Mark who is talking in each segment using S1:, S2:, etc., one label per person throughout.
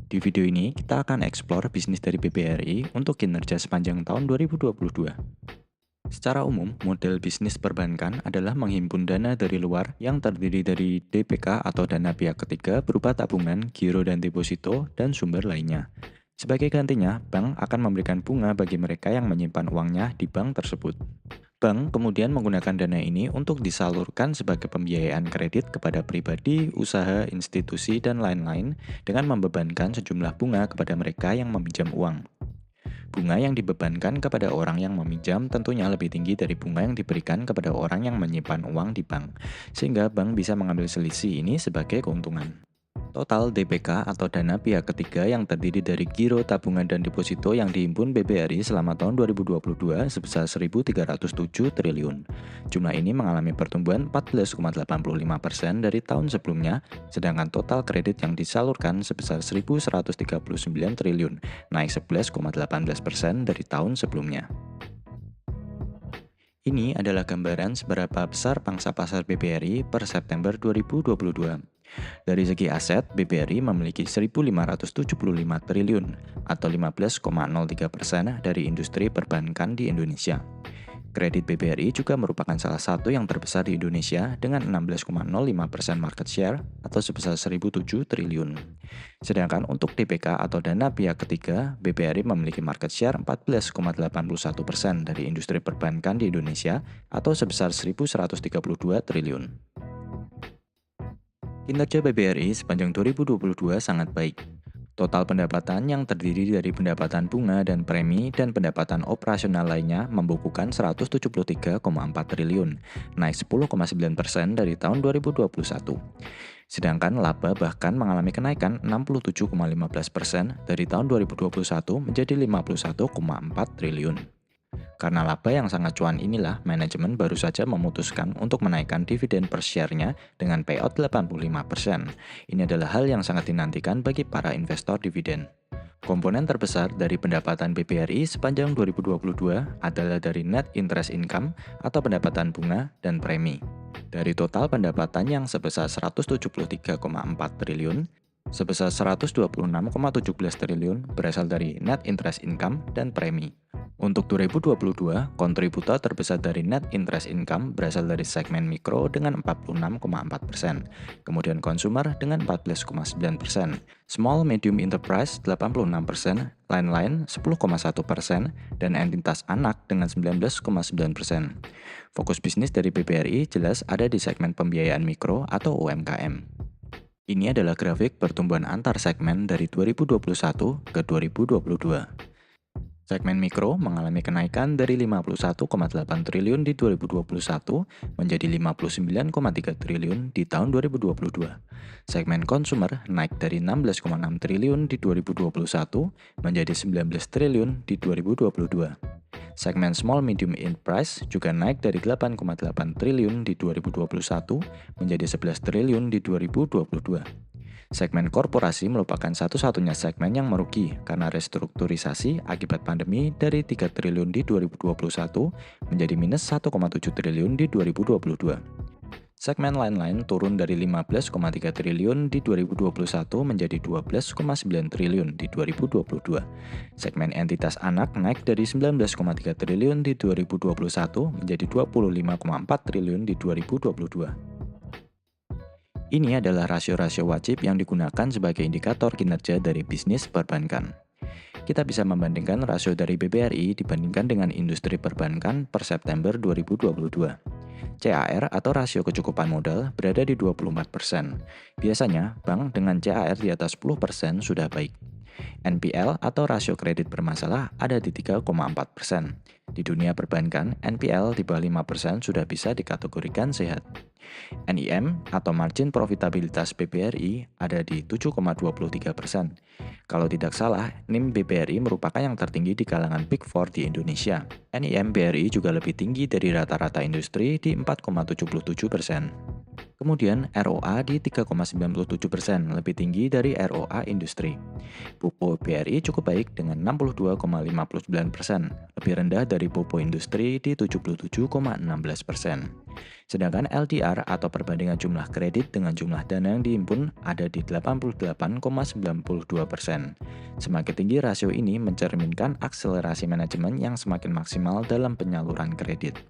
S1: Di video ini, kita akan eksplor bisnis dari BBRI untuk kinerja sepanjang tahun 2022. Secara umum, model bisnis perbankan adalah menghimpun dana dari luar yang terdiri dari DPK atau dana pihak ketiga berupa tabungan, giro dan deposito, dan sumber lainnya. Sebagai gantinya, bank akan memberikan bunga bagi mereka yang menyimpan uangnya di bank tersebut. Bank kemudian menggunakan dana ini untuk disalurkan sebagai pembiayaan kredit kepada pribadi, usaha, institusi, dan lain-lain dengan membebankan sejumlah bunga kepada mereka yang meminjam uang. Bunga yang dibebankan kepada orang yang meminjam tentunya lebih tinggi dari bunga yang diberikan kepada orang yang menyimpan uang di bank, sehingga bank bisa mengambil selisih ini sebagai keuntungan. Total DPK atau dana pihak ketiga yang terdiri dari giro, tabungan, dan deposito yang dihimpun BBRI selama tahun 2022 sebesar 1.307 triliun. Jumlah ini mengalami pertumbuhan 14,85% dari tahun sebelumnya, sedangkan total kredit yang disalurkan sebesar 1.139 triliun, naik 11,18% dari tahun sebelumnya. Ini adalah gambaran seberapa besar pangsa pasar BBRI per September 2022. Dari segi aset, BBRI memiliki 1.575 triliun atau 15,03% dari industri perbankan di Indonesia. Kredit BBRI juga merupakan salah satu yang terbesar di Indonesia dengan 16,05% market share atau sebesar 1.007 triliun. Sedangkan untuk DPK atau dana pihak ketiga, BBRI memiliki market share 14,81% dari industri perbankan di Indonesia atau sebesar 1.132 triliun. Kinerja BBRI sepanjang 2022 sangat baik. Total pendapatan yang terdiri dari pendapatan bunga dan premi dan pendapatan operasional lainnya membukukan 173,4 triliun, naik 10,9% dari tahun 2021. Sedangkan laba bahkan mengalami kenaikan 67,15% dari tahun 2021 menjadi 51,4 triliun. Karena laba yang sangat cuan inilah, manajemen baru saja memutuskan untuk menaikkan dividen per share-nya dengan payout 85%. Ini adalah hal yang sangat dinantikan bagi para investor dividen. Komponen terbesar dari pendapatan BBRI sepanjang 2022 adalah dari net interest income atau pendapatan bunga dan premi. Dari total pendapatan yang sebesar 173,4 triliun, sebesar 126,17 triliun berasal dari net interest income dan premi. Untuk 2022, kontributor terbesar dari net interest income berasal dari segmen mikro dengan 46,4%, kemudian consumer dengan 14,9%, small medium enterprise 86%, lain-lain 10,1%, dan entitas anak dengan 19,9%. Fokus bisnis dari BBRI jelas ada di segmen pembiayaan mikro atau UMKM. Ini adalah grafik pertumbuhan antar segmen dari 2021 ke 2022. Segmen mikro mengalami kenaikan dari 51,8 triliun di 2021 menjadi 59,3 triliun di tahun 2022. Segmen konsumer naik dari 16,6 triliun di 2021 menjadi 19 triliun di 2022. Segmen small medium enterprise juga naik dari 8,8 triliun di 2021 menjadi 11 triliun di 2022. Segmen korporasi merupakan satu-satunya segmen yang merugi karena restrukturisasi akibat pandemi dari 3 triliun di 2021 menjadi minus 1,7 triliun di 2022. Segmen lain-lain turun dari 15,3 triliun di 2021 menjadi 12,9 triliun di 2022. Segmen entitas anak naik dari 19,3 triliun di 2021 menjadi 25,4 triliun di 2022. Ini adalah rasio-rasio wajib yang digunakan sebagai indikator kinerja dari bisnis perbankan. Kita bisa membandingkan rasio dari BBRI dibandingkan dengan industri perbankan per September 2022. CAR atau rasio kecukupan modal berada di 24%. Biasanya, bank dengan CAR di atas 10% sudah baik. NPL atau rasio kredit bermasalah ada di 3,4%. Di dunia perbankan, NPL di bawah 5% sudah bisa dikategorikan sehat. NIM atau margin profitabilitas BBRI ada di 7,23%. Kalau tidak salah, NIM BBRI merupakan yang tertinggi di kalangan Big Four di Indonesia. NIM BRI juga lebih tinggi dari rata-rata industri di 4,77%. Kemudian ROA di 3,97%, lebih tinggi dari ROA industri. Popo BRI cukup baik dengan 62,59%, lebih rendah dari Popo industri di 77,16%. Sedangkan LDR atau perbandingan jumlah kredit dengan jumlah dana yang dihimpun ada di 88,92%. Semakin tinggi rasio ini mencerminkan akselerasi manajemen yang semakin maksimal dalam penyaluran kredit.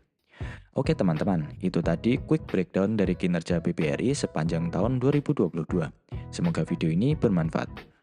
S1: Oke teman-teman, itu tadi quick breakdown dari kinerja BBRI sepanjang tahun 2022. Semoga video ini bermanfaat.